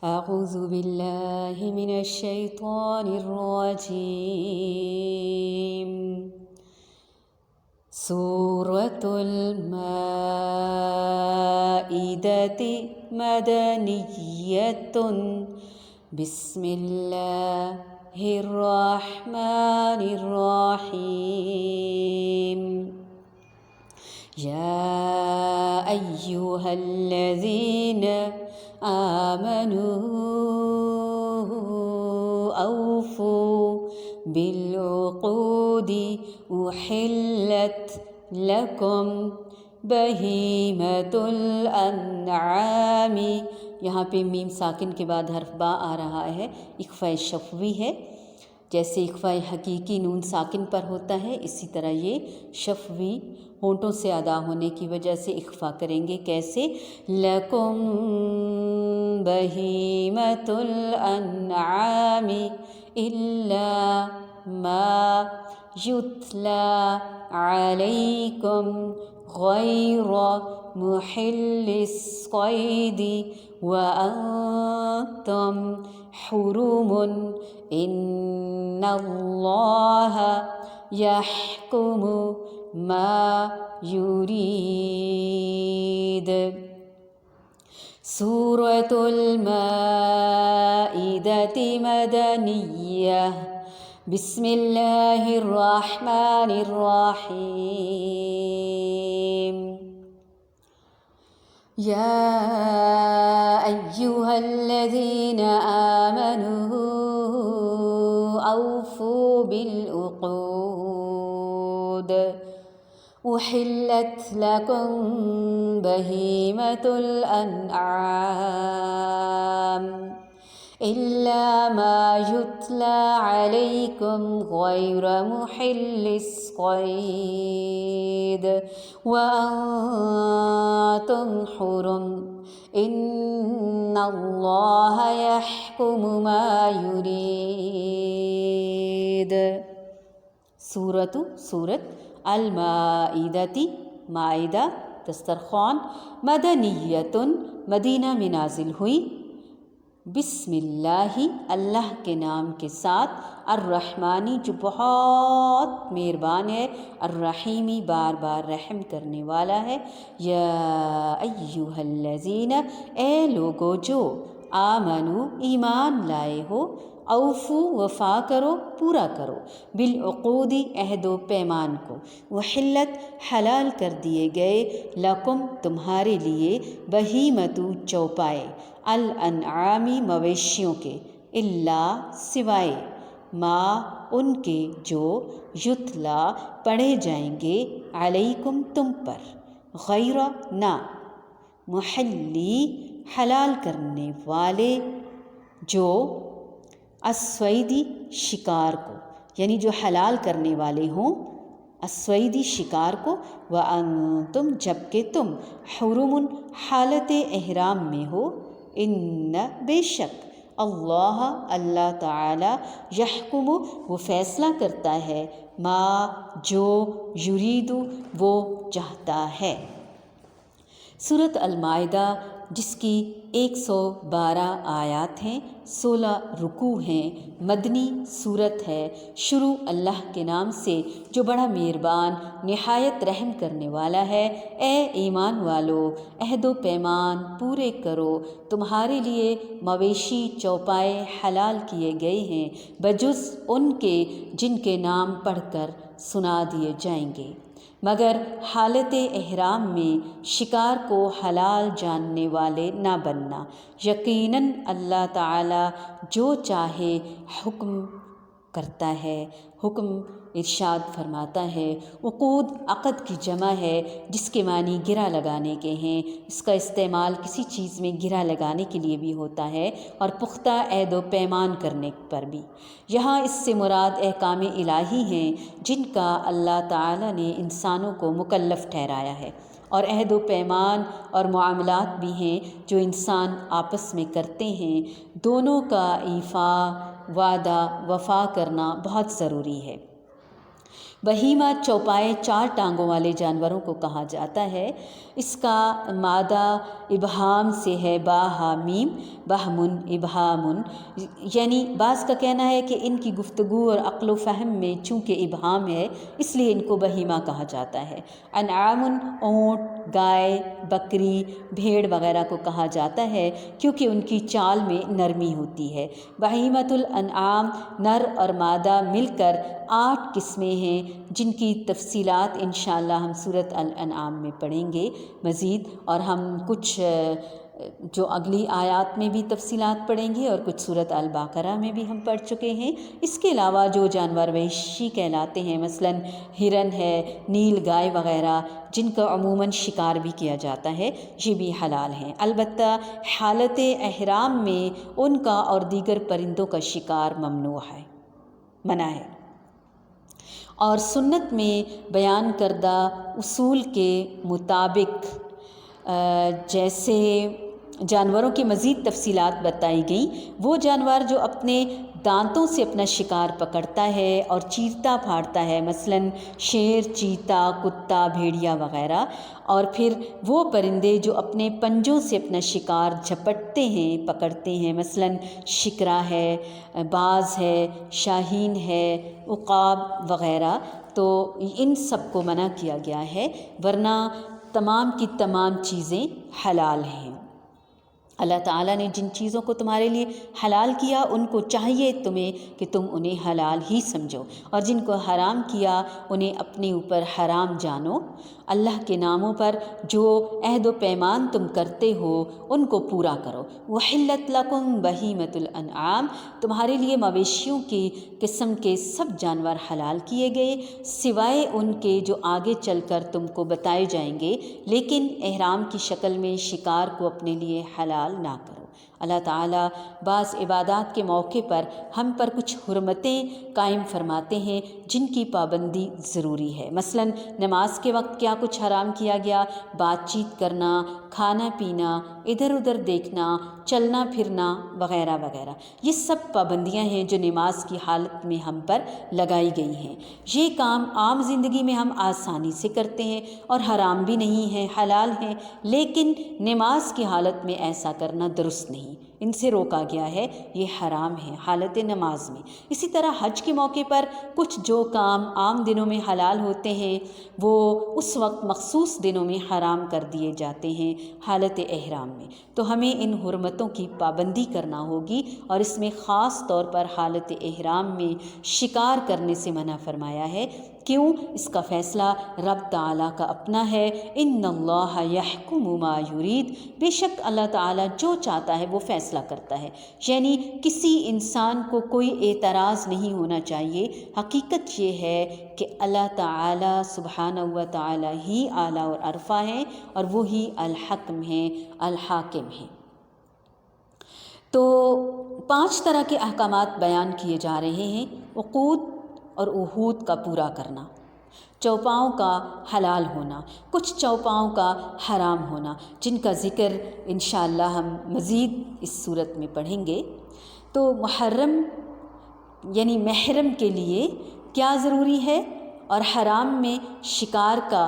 أعوذ بالله من الشيطان الرجيم. سورة المائدة مدنية. بسم الله الرحمن الرحيم. يا أيها الذين آمنوا أوفوا بالعقود أحلت لكم بہیمۃ الانعام. یہاں پہ میم ساکن کے بعد حرف با آ رہا ہے، اخفاء شفوی ہے. جیسے اخفاء حقیقی نون ساکن پر ہوتا ہے، اسی طرح یہ شفوی ہونٹوں سے ادا ہونے کی وجہ سے اخفاء کریں گے. کیسے؟ لکم بہیمۃ الانعام الا ما یتلی علیکم غیر محل الصید وانتم حرم ان اللہ یحکم ما یرید. سورة المائدة مدنية. بسم الله الرحمن الرحيم. يا أيها الذين آمنوا أوفوا بالعقود أحلت لكم بهيمة الأنعام إلا ما يتلى عليكم غير محل الصيد وأنتم حرم إن الله يحكم ما يريد. سورة المائدة مائدہ دسترخوان. مدنیۃ مدینہ میں نازل ہوئی. بسم اللہ اللہ کے نام کے ساتھ. الرحمانی جو بہت مہربان ہے، الرحیمی بار بار رحم کرنے والا ہے. یا ایھا الذین اے لوگو جو آمنو ایمان لائے ہو، اوفو وفا کرو، پورا کرو، بالعقود عہد و پیمان کو، وحلت حلال کر دیے گئے، لکم تمہارے لیے، بہیمۃ چوپائے، الانعامی مویشیوں کے، الا سوائے، ما ان کے جو، یتلا پڑھے جائیں گے، علیکم تم پر، غیر نہ، محلی حلال کرنے والے، جو، الصیدی شکار کو، یعنی جو حلال کرنے والے ہوں، الصیدی شکار کو، وانتم جبکہ تم، حرم حالت احرام میں ہو، ان بے شک، اللہ اللہ تعالی، یحکم وہ فیصلہ کرتا ہے، ما جو، یرید وہ چاہتا ہے. سورۃ المائدہ جس کی 112 آیات ہیں، 16 رکوع ہیں، مدنی صورت ہے. شروع اللہ کے نام سے جو بڑا مہربان نہایت رحم کرنے والا ہے. اے ایمان والو، عہد و پیمان پورے کرو، تمہارے لیے مویشی چوپائے حلال کیے گئے ہیں، بجز ان کے جن کے نام پڑھ کر سنا دیے جائیں گے، مگر حالت احرام میں شکار کو حلال جاننے والے نہ بننا. یقیناً اللہ تعالی جو چاہے حکم کرتا ہے. حکم ارشاد فرماتا ہے. عقود عقد کی جمع ہے جس کے معنی گرہ لگانے کے ہیں. اس کا استعمال کسی چیز میں گرہ لگانے کے لیے بھی ہوتا ہے اور پختہ عہد و پیمان کرنے پر بھی. یہاں اس سے مراد احکام الہی ہیں جن کا اللہ تعالی نے انسانوں کو مکلف ٹھہرایا ہے، اور عہد و پیمان اور معاملات بھی ہیں جو انسان آپس میں کرتے ہیں. دونوں کا ایفا، وعدہ، وفا کرنا بہت ضروری ہے. بہیمہ چوپائے 4 ٹانگوں والے جانوروں کو کہا جاتا ہے۔ اس کا مادہ ابہام سے ہے، با ہا میم، بہمن ابہامن، یعنی بعض کا کہنا ہے کہ ان کی گفتگو اور عقل و فہم میں چونکہ ابہام ہے اس لیے ان کو بہیمہ کہا جاتا ہے۔ انعامن، اونٹ، گائے، بکری، بھیڑ وغیرہ کو کہا جاتا ہے کیونکہ ان کی چال میں نرمی ہوتی ہے۔ بہیمۃ الانعام نر اور مادہ مل کر 8 قسمیں ہیں جن کی تفصیلات انشاءاللہ ہم سورۃ الانعام میں پڑھیں گے مزید، اور ہم کچھ جو اگلی آیات میں بھی تفصیلات پڑھیں گے اور کچھ سورۃ البقرہ میں بھی ہم پڑھ چکے ہیں۔ اس کے علاوہ جو جانور وحشی کہلاتے ہیں مثلاً ہرن ہے، نیل گائے وغیرہ جن کا عموماً شکار بھی کیا جاتا ہے، یہ بھی حلال ہیں، البتہ حالت احرام میں ان کا اور دیگر پرندوں کا شکار ممنوع ہے، منع ہے۔ اور سنت میں بیان کردہ اصول کے مطابق جیسے جانوروں کی مزید تفصیلات بتائی گئیں، وہ جانور جو اپنے دانتوں سے اپنا شکار پکڑتا ہے اور چیرتا پھاڑتا ہے مثلاً شیر، چیتا، کتا، بھیڑیا وغیرہ، اور پھر وہ پرندے جو اپنے پنجوں سے اپنا شکار جھپٹتے ہیں، پکڑتے ہیں مثلاً شکرا ہے، باز ہے، شاہین ہے، عقاب وغیرہ، تو ان سب کو منع کیا گیا ہے، ورنہ تمام کی تمام چیزیں حلال ہیں۔ اللہ تعالیٰ نے جن چیزوں کو تمہارے لیے حلال کیا ان کو چاہیے تمہیں کہ تم انہیں حلال ہی سمجھو، اور جن کو حرام کیا انہیں اپنے اوپر حرام جانو۔ اللہ کے ناموں پر جو عہد و پیمان تم کرتے ہو ان کو پورا کرو۔ وحلت لکم بہیمۃ الانعام، تمہارے لیے مویشیوں کی قسم کے سب جانور حلال کیے گئے سوائے ان کے جو آگے چل کر تم کو بتائے جائیں گے، لیکن احرام کی شکل میں شکار کو اپنے لیے حلال نہ کرو۔ اللہ تعالیٰ بعض عبادات کے موقع پر ہم پر کچھ حرمتیں قائم فرماتے ہیں جن کی پابندی ضروری ہے، مثلاً نماز کے وقت کیا کچھ حرام کیا گیا، بات چیت کرنا، کھانا پینا، ادھر ادھر دیکھنا، چلنا پھرنا وغیرہ وغیرہ، یہ سب پابندیاں ہیں جو نماز کی حالت میں ہم پر لگائی گئی ہیں۔ یہ کام عام زندگی میں ہم آسانی سے کرتے ہیں اور حرام بھی نہیں ہیں، حلال ہیں، لیکن نماز کی حالت میں ایسا کرنا درست نہیں، ان سے روکا گیا ہے، یہ حرام ہے حالت نماز میں۔ اسی طرح حج کے موقع پر کچھ جو کام عام دنوں میں حلال ہوتے ہیں وہ اس وقت مخصوص دنوں میں حرام کر دیے جاتے ہیں حالت احرام میں، تو ہمیں ان حرمتوں کی پابندی کرنا ہوگی، اور اس میں خاص طور پر حالت احرام میں شکار کرنے سے منع فرمایا ہے۔ کیوں؟ اس کا فیصلہ رب تعالیٰ کا اپنا ہے، ان اللہ یحکم ما یرید، بے شک اللہ تعالیٰ جو چاہتا ہے وہ فیصلہ کرتا ہے، یعنی کسی انسان کو کوئی اعتراض نہیں ہونا چاہیے۔ حقیقت یہ ہے کہ اللہ تعالیٰ سبحانہ و تعالیٰ ہی اعلیٰ اور ارفع ہیں اور وہی الحکم ہیں، الحاکم ہیں۔ تو 5 طرح کے احکامات بیان کیے جا رہے ہیں، عقود اور عہود کا پورا کرنا، چوپاؤں کا حلال ہونا، کچھ چوپاؤں کا حرام ہونا، جن کا ذکر انشاءاللہ ہم مزید اس صورت میں پڑھیں گے۔ تو محرم یعنی محرم کے لیے کیا ضروری ہے، اور حرام میں شکار کا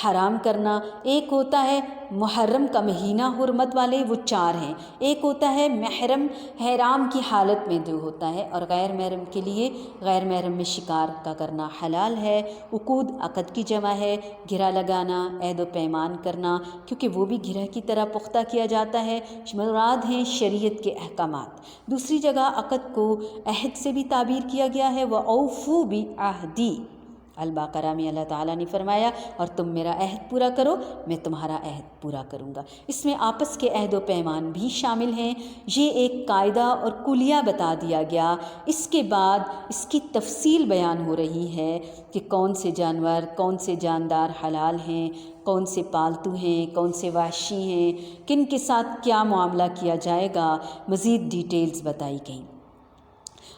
حرام کرنا، ایک ہوتا ہے محرم کا مہینہ حرمت والے، وہ 4 ہیں، ایک ہوتا ہے محرم حرام کی حالت میں جو ہوتا ہے، اور غیر محرم کے لیے غیر محرم میں شکار کا کرنا حلال ہے۔ عقود عقد کی جمع ہے، گرہ لگانا، عہد و پیمان کرنا، کیونکہ وہ بھی گرہ کی طرح پختہ کیا جاتا ہے، مراد ہیں شریعت کے احکامات۔ دوسری جگہ عقد کو عہد سے بھی تعبیر کیا گیا ہے، وَأَوْفُوا بِعَهْدِي، البقرہ میں اللہ تعالیٰ نے فرمایا اور تم میرا عہد پورا کرو، میں تمہارا عہد پورا کروں گا۔ اس میں آپس کے عہد و پیمان بھی شامل ہیں، یہ ایک قاعدہ اور کلیہ بتا دیا گیا۔ اس کے بعد اس کی تفصیل بیان ہو رہی ہے کہ کون سے جانور، کون سے جاندار حلال ہیں، کون سے پالتو ہیں، کون سے وحشی ہیں، کن کے ساتھ کیا معاملہ کیا جائے گا، مزید ڈیٹیلز بتائی گئیں۔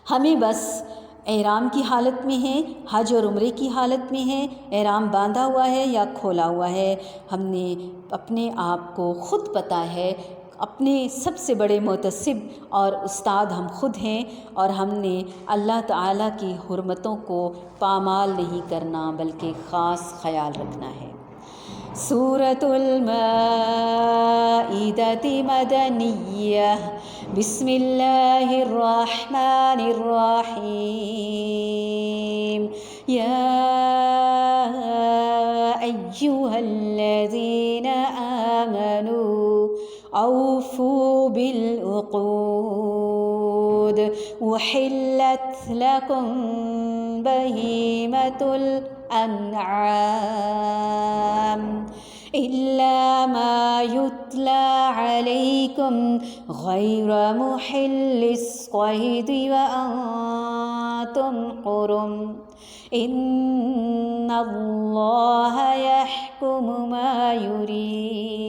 ہمیں بس احرام کی حالت میں ہیں، حج اور عمرے کی حالت میں ہیں، احرام باندھا ہوا ہے یا کھولا ہوا ہے، ہم نے اپنے آپ کو خود پتہ ہے اپنے سب سے بڑے محتسب اور استاد ہم خود ہیں، اور ہم نے اللہ تعالیٰ کی حرمتوں کو پامال نہیں کرنا بلکہ خاص خیال رکھنا ہے۔ سورۃ المائدۃ مدنیہ۔ بسم اللہ الرحمن الرحیم۔ یا ایھا الذین آمنوا اوفوا بالعقود احلت لکم بہیمۃ الانعام إلا ما يتلى عليكم غير محل الصيد وأنتم حرم إن الله يحكم ما يريد۔